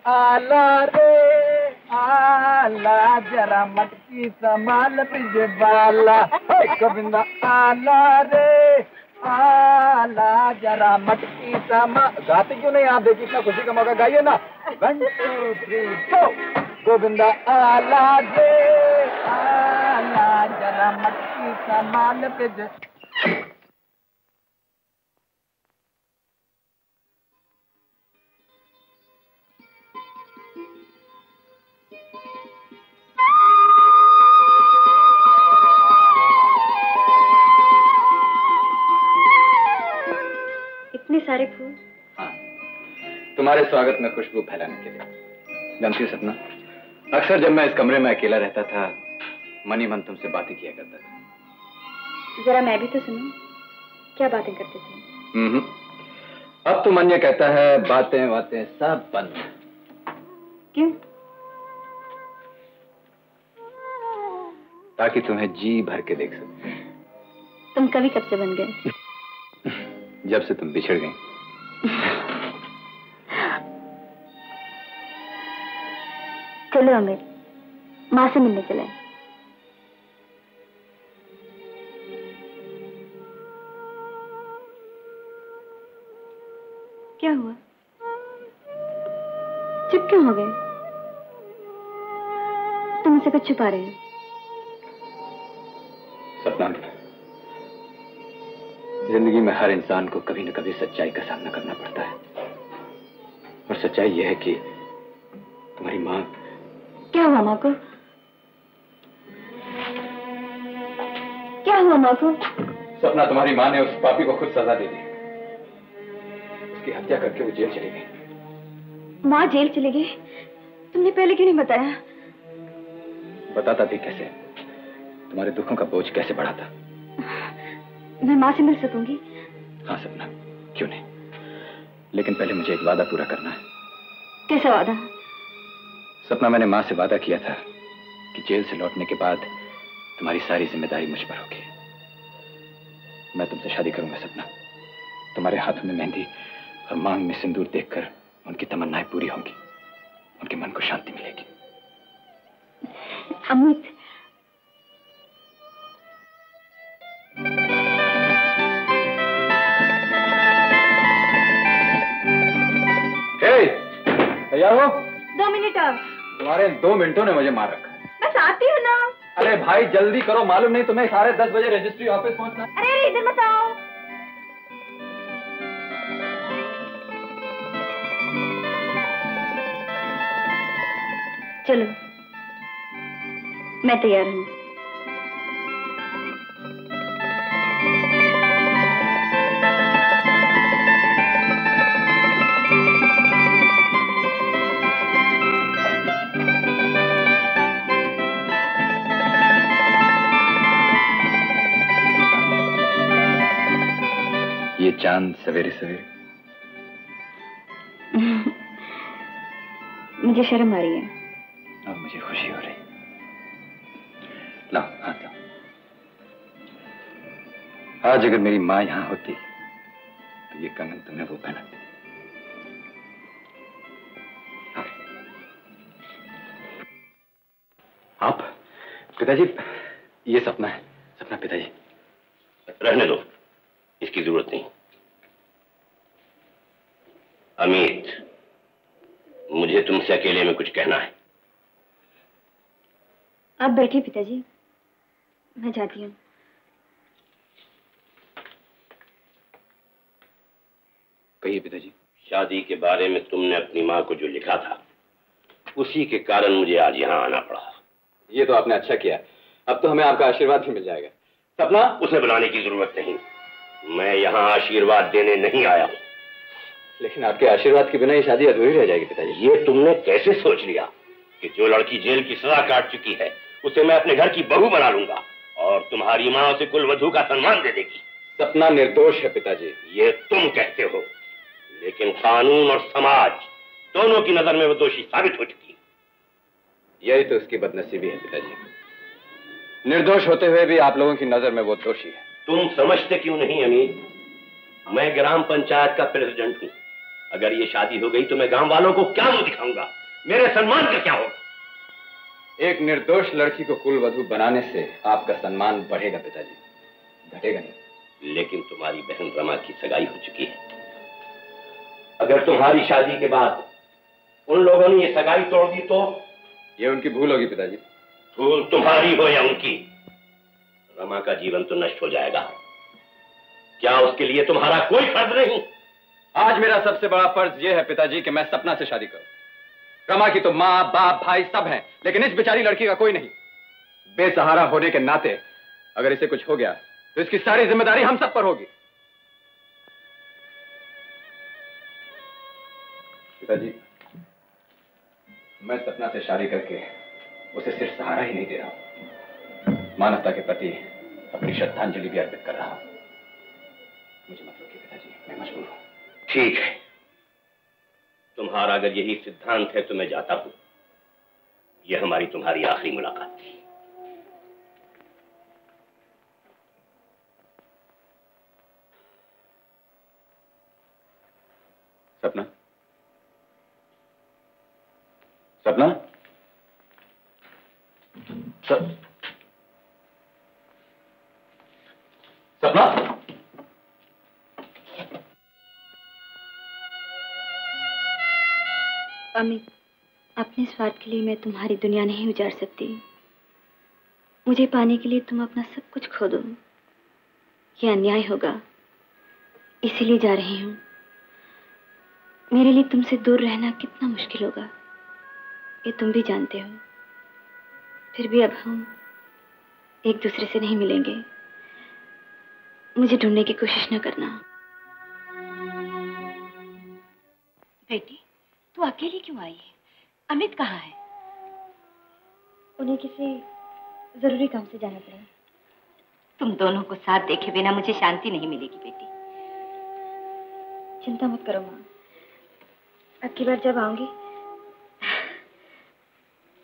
आला रे आला, जरा मटकी संभाल बिजबाला। गोविंदा आला रे आला, जरा मटकी संभाल। गाते क्यों नहीं आप? देखिए इतना खुशी का मौका, गाइए ना। 1 2 3 4। गोविंदा आला रे आला, जरा मटकी संभाल बिज। इतने सारे फूल? हाँ, तुम्हारे स्वागत में खुशबू फैलाने के लिए। जानती हो सपना, अक्सर जब मैं इस कमरे में अकेला रहता था, मन ही मन तुमसे बातें किया करता था। जरा मैं भी तो सुनूं, क्या बातें करते थे? अब तो मन ये कहता है बातें बातें सब बंद। क्यों? ताकि तुम्हें जी भर के देख सकूं। तुम कभी कब से बन गए? जब से तुम बिछड़ गई। चलो अमित, माँ से मिलने चले। क्या हुआ? चुप क्यों हो गए? तुम मुझसे कुछ छुपा रहे हो? सपना, जिंदगी में हर इंसान को कभी न कभी सच्चाई का सामना करना पड़ता है, और सच्चाई यह है कि तुम्हारी माँ। क्या हुआ माँ को? क्या हुआ माँ को? सपना, तुम्हारी माँ ने उस पापी को खुद सजा दे दी। उसकी हत्या करके वो जेल चली गई। माँ जेल चली गई? तुमने पहले क्यों नहीं बताया? बताता भी कैसे? तुम्हारे दुखों का बोझ कैसे बढ़ा था। मैं माँ से मिल सकूंगी? हाँ सपना, क्यों नहीं, लेकिन पहले मुझे एक वादा पूरा करना है। कैसा वादा? सपना, मैंने माँ से वादा किया था कि जेल से लौटने के बाद तुम्हारी सारी जिम्मेदारी मुझ पर होगी। मैं तुमसे शादी करूंगा सपना। तुम्हारे हाथों में मेहंदी और मांग में सिंदूर देखकर उनकी तमन्नाएं पूरी होंगी, उनके मन को शांति मिलेगी। अमित, तैयार हो? 2 मिनट अब। तुम्हारे 2 मिनटों ने मुझे मार रखा है। बस आती हूँ ना। अरे भाई जल्दी करो, मालूम नहीं तुम्हें 10:30 बजे रजिस्ट्री ऑफिस पहुंचना। अरे इधर मत आओ। चलो, मैं तैयार हूँ। ये चांद सवेरे सवेरे। मुझे शर्म आ रही है। और मुझे खुशी हो रही। लाओ हाथ लाओ। आज अगर मेरी माँ यहाँ होती तो ये कंगन तुम्हें वो पहनाती। आप पिताजी, ये सपना है। सपना पिताजी। रहने दो, इसकी जरूरत नहीं। अमित, मुझे तुमसे अकेले में कुछ कहना है। आप बैठिए पिताजी, मैं जाती हूँ। कहिए पिताजी। शादी के बारे में तुमने अपनी माँ को जो लिखा था, उसी के कारण मुझे आज यहाँ आना पड़ा। ये तो आपने अच्छा किया। अब तो हमें आपका आशीर्वाद भी मिल जाएगा। सपना, उसे बुलाने की जरूरत नहीं। मैं यहाँ आशीर्वाद देने नहीं आया हूँ। लेकिन आपके आशीर्वाद के बिना ये शादी अधूरी रह जाएगी पिताजी। ये तुमने कैसे सोच लिया कि जो लड़की जेल की सजा काट चुकी है उसे मैं अपने घर की बहू बना लूंगा और तुम्हारी माँ उसे कुलवधू का सम्मान दे देगी? सपना निर्दोष है पिताजी। ये तुम कहते हो, लेकिन कानून और समाज दोनों की नजर में वो दोषी साबित हो चुकी। यही तो उसकी बदनसीबी है पिताजी। निर्दोष होते हुए भी आप लोगों की नजर में वो दोषी है। तुम समझते क्यों नहीं अमीर? मैं ग्राम पंचायत का प्रेसिडेंट हूँ। अगर ये शादी हो गई तो मैं गांव वालों को क्या मुंह दिखाऊंगा? मेरे सम्मान का क्या होगा? एक निर्दोष लड़की को कुलवधू बनाने से आपका सम्मान बढ़ेगा पिताजी, घटेगा नहीं। लेकिन तुम्हारी बहन रमा की सगाई हो चुकी है। अगर तुम्हारी शादी के बाद उन लोगों ने ये सगाई तोड़ दी तो? ये उनकी भूल होगी पिताजी। भूल तुम्हारी हो या उनकी, रमा का जीवन तो नष्ट हो जाएगा। क्या उसके लिए तुम्हारा कोई फर्ज नहीं? आज मेरा सबसे बड़ा फर्ज यह है पिताजी कि मैं सपना से शादी करूं। रमा की तो माँ बाप भाई सब हैं, लेकिन इस बेचारी लड़की का कोई नहीं। बेसहारा होने के नाते अगर इसे कुछ हो गया तो इसकी सारी जिम्मेदारी हम सब पर होगी। पिताजी, मैं सपना से शादी करके उसे सिर्फ सहारा ही नहीं दे रहा हूं, मानवता के प्रति अपनी श्रद्धांजलि भी अर्पित कर रहा हूं। मुझे मत रोकिए पिताजी, मैं मजबूर हूं। ठीक है, तुम्हारा अगर यही सिद्धांत है तो मैं जाता हूं। यह हमारी तुम्हारी आखिरी मुलाकात थी। सपना, सपना, सपना। अमित, अपने स्वार्थ के लिए मैं तुम्हारी दुनिया नहीं उजाड़ सकती। मुझे पाने के लिए तुम अपना सब कुछ खो दो, ये अन्याय होगा। इसीलिए जा रही हूं। मेरे लिए तुमसे दूर रहना कितना मुश्किल होगा, ये तुम भी जानते हो। फिर भी अब हम एक दूसरे से नहीं मिलेंगे। मुझे ढूंढने की कोशिश न करना। बेटी, तू अकेली क्यों आई है? अमित कहाँ है? उन्हें किसी जरूरी काम से जाना पड़ा। तुम दोनों को साथ देखे बिना मुझे शांति नहीं मिलेगी बेटी। चिंता मत करो माँ, अब की बार जब आऊंगी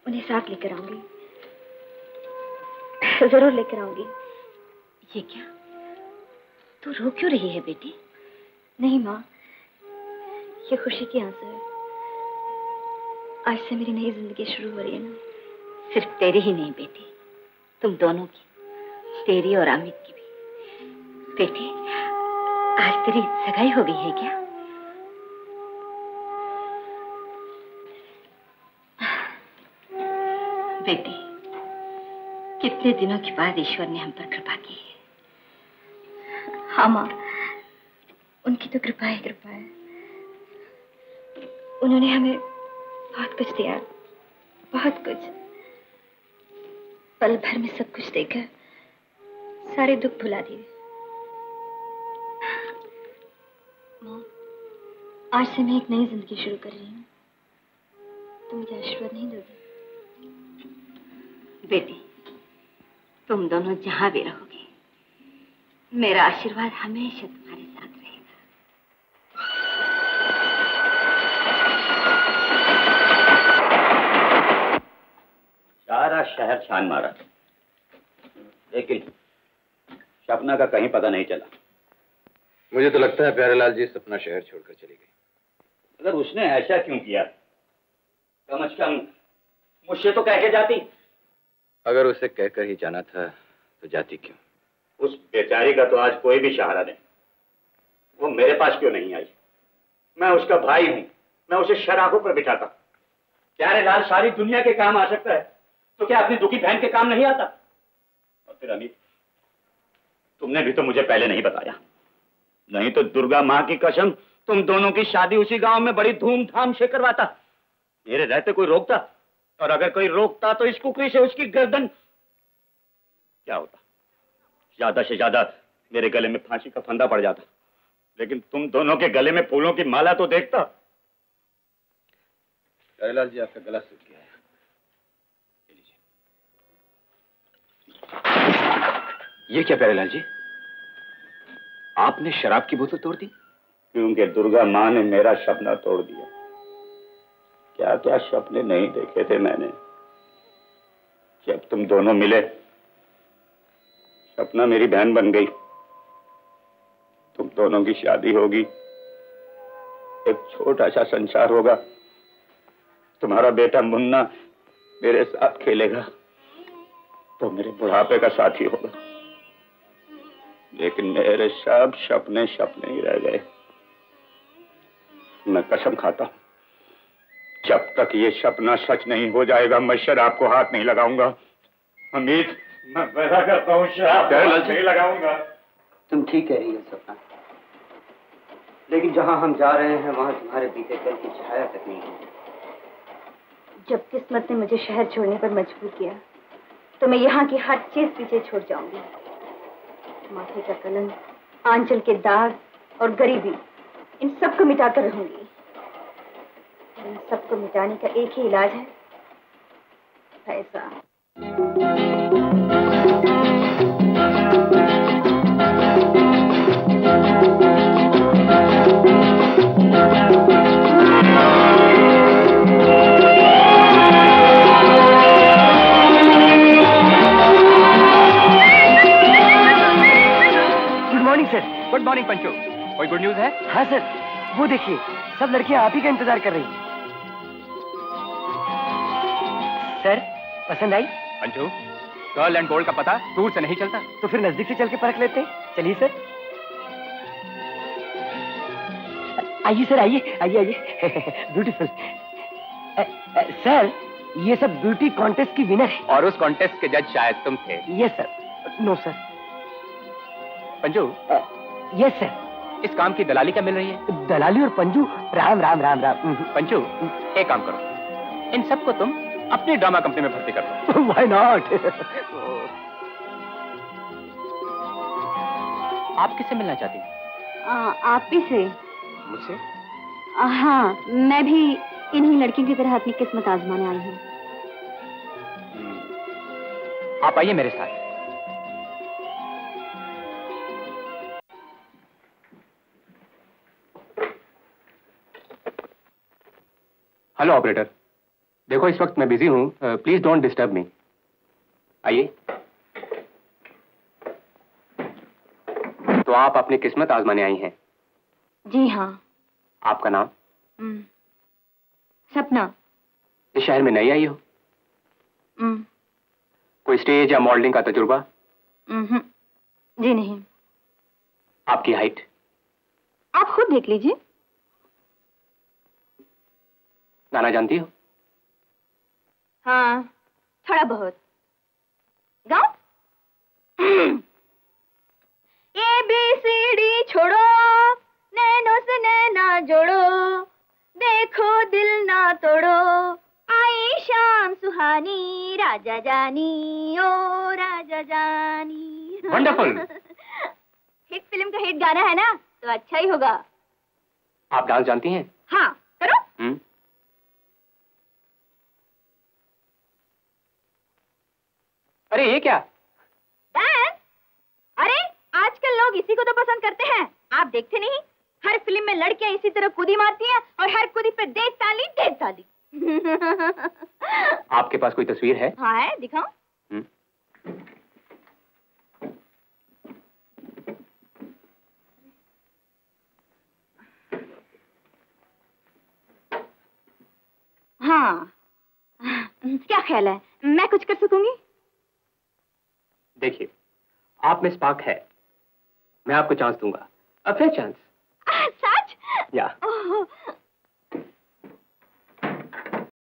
उन्हें साथ लेकर आऊंगी, जरूर लेकर आऊंगी। ये क्या, तू रो क्यों रही है बेटी? नहीं माँ, ये खुशी की आंसू है। आज से मेरी नई जिंदगी शुरू हो रही है ना। सिर्फ तेरी ही नहीं बेटी, तुम दोनों की, तेरी और अमित की भी। बेटी, आज तेरी सगाई हो गई है क्या? बेटी, कितने दिनों के बाद ईश्वर ने हम पर कृपा की है। हाँ माँ, उनकी तो कृपा है, कृपा है। उन्होंने हमें बहुत कुछ दिया, बहुत कुछ। पल भर में सब कुछ देकर सारे दुख भुला दिए। माँ, आज से मैं एक नई जिंदगी शुरू कर रही हूँ। तुम मुझे आशीर्वाद नहीं दोगे? बेटी, तुम दोनों जहां भी रहोगे, मेरा आशीर्वाद हमेशा तुम्हारे साथ रहेगा। सारा शहर छान मारा, लेकिन सपना का कहीं पता नहीं चला। मुझे तो लगता है प्यारेलाल जी सपना शहर छोड़कर चली गई। अगर उसने ऐसा क्यों किया, कम से कम मुझसे तो कह के जाती। अगर उसे कहकर ही जाना था तो जाती क्यों? उस बेचारी का तो आज कोई भी सहारा नहीं। वो मेरे पास क्यों नहीं आई? मैं उसका भाई हूं, मैं उसे शराबों पर बिठाता। प्यारेलाल सारी दुनिया के काम आ सकता है, तो क्या अपनी दुखी बहन के काम नहीं आता? और फिर अमित, तुमने भी तो मुझे पहले नहीं बताया, नहीं तो दुर्गा माँ की कसम तुम दोनों की शादी उसी गांव में बड़ी धूमधाम से करवाता। मेरे रहते कोई रोकता, और अगर कोई रोकता तो इस कुकरी से उसकी गर्दन क्या होता? ज्यादा से ज्यादा मेरे गले में फांसी का फंदा पड़ जाता, लेकिन तुम दोनों के गले में फूलों की माला तो देखता। प्यारेलाल जी, आपका गला सूख गया है, ये क्या प्यारेलाल जी, आपने शराब की बोतल तोड़ दी? क्योंकि दुर्गा माँ ने मेरा सपना तोड़ दिया। क्या क्या सपने नहीं देखे थे मैंने। जब तुम दोनों मिले, सपना मेरी बहन बन गई। तुम दोनों की शादी होगी, एक छोटा सा संसार होगा। तुम्हारा बेटा मुन्ना मेरे साथ खेलेगा तो मेरे बुढ़ापे का साथी होगा, लेकिन मेरे सब सपने सपने ही रह गए। मैं कसम खाता हूं, जब तक ये सपना सच नहीं हो जाएगा मैं शराब को हाथ नहीं लगाऊंगा। अमित, मैं वादा करता हूँ शराब को हाथ नहीं लगाऊंगा। तुम ठीक कह रही हो सपना, लेकिन जहाँ हम जा रहे हैं वहाँ तुम्हारे बीते कल की छाया तक नहीं है। जब किस्मत ने मुझे शहर छोड़ने पर मजबूर किया तो मैं यहाँ की हर चीज पीछे छोड़ जाऊंगी। माथे का कलंक, आंचल के दाग और गरीबी, इन सबको मिटाकर रहूंगी। इन सबको मिटाने का एक ही इलाज है, पैसा। गुड मॉर्निंग पंचू, कोई गुड न्यूज है? हाँ सर, वो देखिए सब लड़कियां आप ही का इंतजार कर रही हैं। सर, पसंद आई? पंचू, गर्ल एंड गोल्ड का पता दूर से नहीं चलता। तो फिर नजदीक से चल के परख लेते हैं। चलिए सर। आइए सर, आइए आइए आइए। ब्यूटीफुल। सर, ये सब ब्यूटी कॉन्टेस्ट की विनर है। और उस कॉन्टेस्ट के जज शायद तुम थे? Yes sir. No sir. Panju? Yes sir. इस काम की दलाली क्या मिल रही है? दलाली और पंजू, राम राम राम राम। पंजू, एक काम करो, इन सबको तुम अपनी ड्रामा कंपनी में भर्ती कर दो। Why not? आप किससे मिलना चाहती हैं? आप ही से। मुझसे? हाँ, मैं भी इन्हीं लड़कियों की तरह अपनी किस्मत आजमाने आई हूँ। आप आइए मेरे साथ। हेलो ऑपरेटर, देखो इस वक्त मैं बिजी हूँ, प्लीज डोंट डिस्टर्ब मी। आइए। तो आप अपनी किस्मत आजमाने आई हैं? जी हाँ। आपका नाम? सपना। इस शहर में नई आई हो? कोई स्टेज या मॉडलिंग का तजुर्बा? जी नहीं। आपकी हाइट? आप खुद देख लीजिए। गाना जानती हो? हाँ, थोड़ा बहुत। गाओ? ABCD छोड़ो, नैनों से नैना जोड़ो, देखो दिल ना तोड़ो, आई शाम सुहानी, राजा जानी ओ राजा जानी। वंडरफुल। हिट फिल्म का हिट गाना है ना, तो अच्छा ही होगा। आप डांस जानती हैं? हाँ, करो। अरे ये क्या? डांस? अरे आजकल लोग इसी को तो पसंद करते हैं। आप देखते नहीं, हर फिल्म में लड़कियां इसी तरह कूदी मारती हैं और हर कूदी पे दे ताली दे ताली। आपके पास कोई तस्वीर है? हाँ है, दिखाऊं? हाँ, क्या ख्याल है, मैं कुछ कर सकूंगी? देखिए, आप में स्पार्क है, मैं आपको चांस दूंगा। A fair chance. सच? या। ओह,